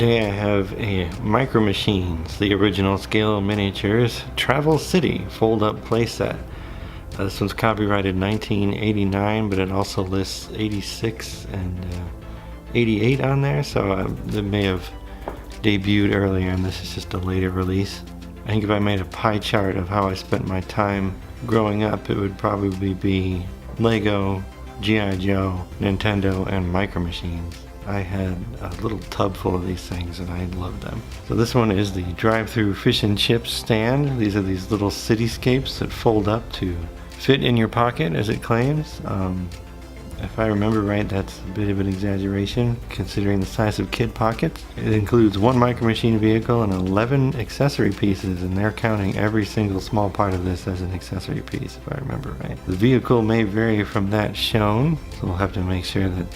Today I have a Micro Machines, the original scale miniatures Travel City fold-up playset. This one's copyrighted 1989, but it also lists 86 and 88 on there, so it may have debuted earlier, and this is just a later release. I think if I made a pie chart of how I spent my time growing up, it would probably be Lego, G.I. Joe, Nintendo, and Micro Machines. I had a little tub full of these things and I loved them. So this one is the drive-through fish and chips stand. These are these little cityscapes that fold up to fit in your pocket, as it claims. If I remember right, that's a bit of an exaggeration considering the size of kid pockets. It includes one Micro Machine vehicle and 11 accessory pieces, and they're counting every single small part of this as an accessory piece, if I remember right. The vehicle may vary from that shown, so we'll have to make sure that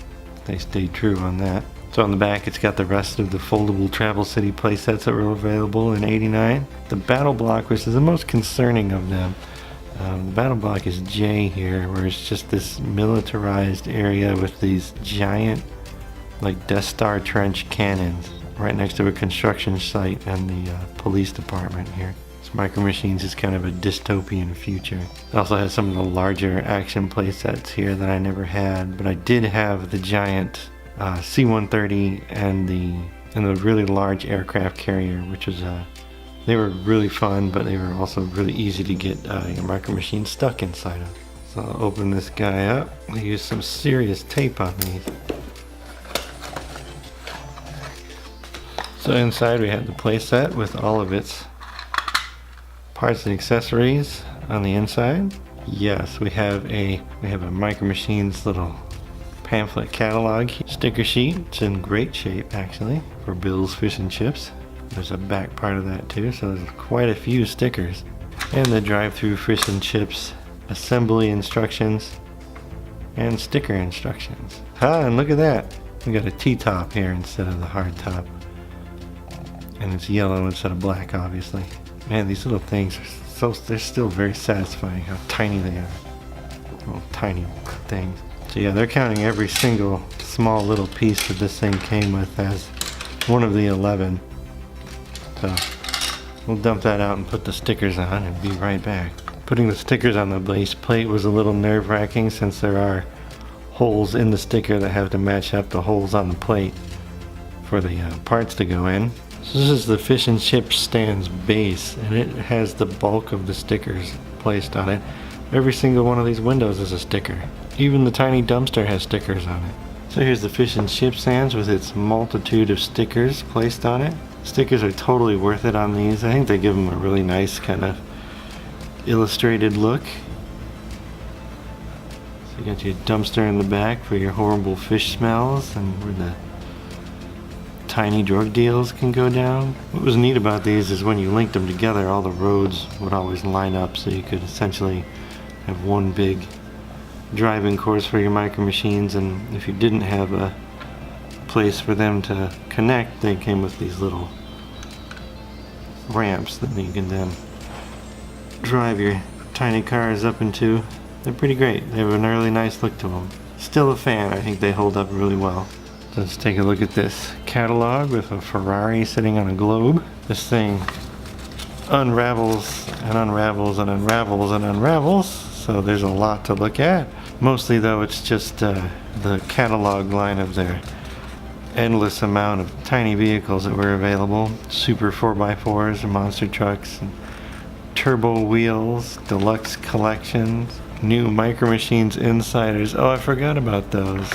they stay true on that. So on the back it's got the rest of the foldable Travel City playsets that were available in '89. The battle block, which is the most concerning of them, the battle block is J here, where it's just this militarized area with these giant, like Death Star trench cannons right next to a construction site and the police department here. This Micro Machines is kind of a dystopian future. It also has some of the larger action playsets here that I never had, but I did have the giant C-130 and the really large aircraft carrier, which was they were really fun, but they were also really easy to get your Micro Machine stuck inside of. So I'll open this guy up. I use some serious tape on these. So inside we have the playset with all of its parts and accessories on the inside. Yes, we have a Micro Machines little pamphlet catalog sticker sheet. It's in great shape actually for Bill's Fish and Chips. There's a back part of that too, so there's quite a few stickers. And the drive-through fish and chips assembly instructions and sticker instructions. And look at that, we got a T-top here instead of the hard top, and it's yellow instead of black, obviously. Man, these little things are they're still very satisfying how tiny they are. Little tiny things. So yeah, they're counting every single small little piece that this thing came with as one of the 11. So we'll dump that out and put the stickers on and be right back. Putting the stickers on the base plate was a little nerve-wracking since there are holes in the sticker that have to match up the holes on the plate for the parts to go in. So this is the fish and chip stand's base, and it has the bulk of the stickers placed on it. Every single one of these windows is a sticker. Even the tiny dumpster has stickers on it. So here's the fish and chip stands with its multitude of stickers placed on it. Stickers are totally worth it on these. I think they give them a really nice kind of illustrated look. So you got your dumpster in the back for your horrible fish smells and where the tiny drug deals can go down. What was neat about these is when you linked them together, all the roads would always line up, so you could essentially have one big driving course for your Micro Machines, and if you didn't have a place for them to connect, they came with these little ramps that you can then drive your tiny cars up into. They're pretty great. They have a really nice look to them. Still a fan. I think they hold up really well. Let's take a look at this catalog with a Ferrari sitting on a globe. This thing unravels and unravels and unravels and unravels, so there's a lot to look at. Mostly though, it's just the catalog line of their endless amount of tiny vehicles that were available. Super 4x4s and monster trucks, and turbo wheels, deluxe collections, new Micro Machines insiders. Oh, I forgot about those.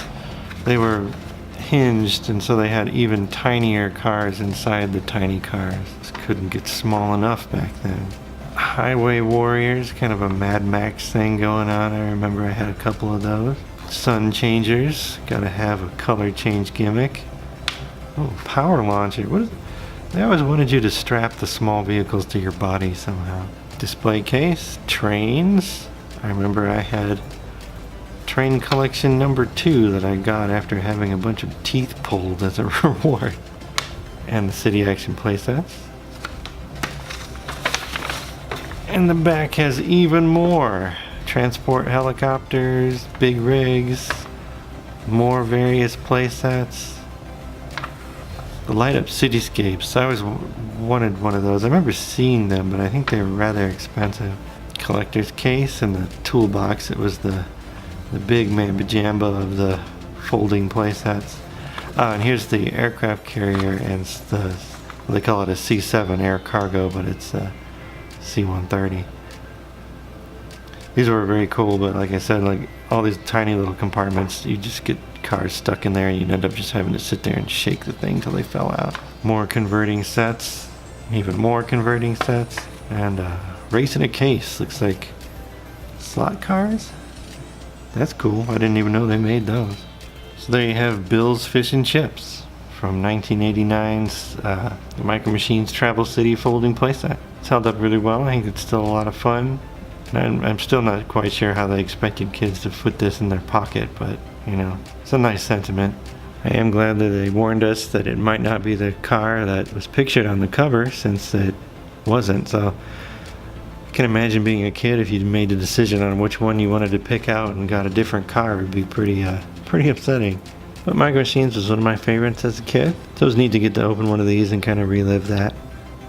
They were hinged, and so they had even tinier cars inside the tiny cars. This couldn't get small enough back then. Highway Warriors, kind of a Mad Max thing going on. I remember I had a couple of those. Sun Changers, gotta have a color change gimmick. Oh, power launcher. They always wanted you to strap the small vehicles to your body somehow. Display case, trains. I remember I had train collection number 2 that I got after having a bunch of teeth pulled as a reward. And the City Action playsets. And the back has even more. Transport helicopters, big rigs, more various playsets. The light up cityscapes. I always wanted one of those. I remember seeing them, but I think they were rather expensive. Collector's case and the toolbox. It was the big mamma jamba of the folding playsets. And here's the aircraft carrier, and it's they call it a C-7 air cargo, but it's a C-130. These were very cool, but like I said, like all these tiny little compartments, you just get cars stuck in there and you'd end up just having to sit there and shake the thing till they fell out. More converting sets, even more converting sets, and race in a case. Looks like slot cars? That's cool. I didn't even know they made those. So there you have Bill's Fish and Chips from 1989's Micro Machines Travel City folding playset. It's held up really well. I think it's still a lot of fun. And I'm still not quite sure how they expected kids to put this in their pocket, but you know, it's a nice sentiment. I am glad that they warned us that it might not be the car that was pictured on the cover, since it wasn't. So I can imagine being a kid, if you made the decision on which one you wanted to pick out and got a different car, it would be pretty upsetting. But Micro Machines was one of my favorites as a kid, so it was neat to get to open one of these and kind of relive that.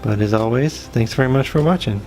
But as always, thanks very much for watching.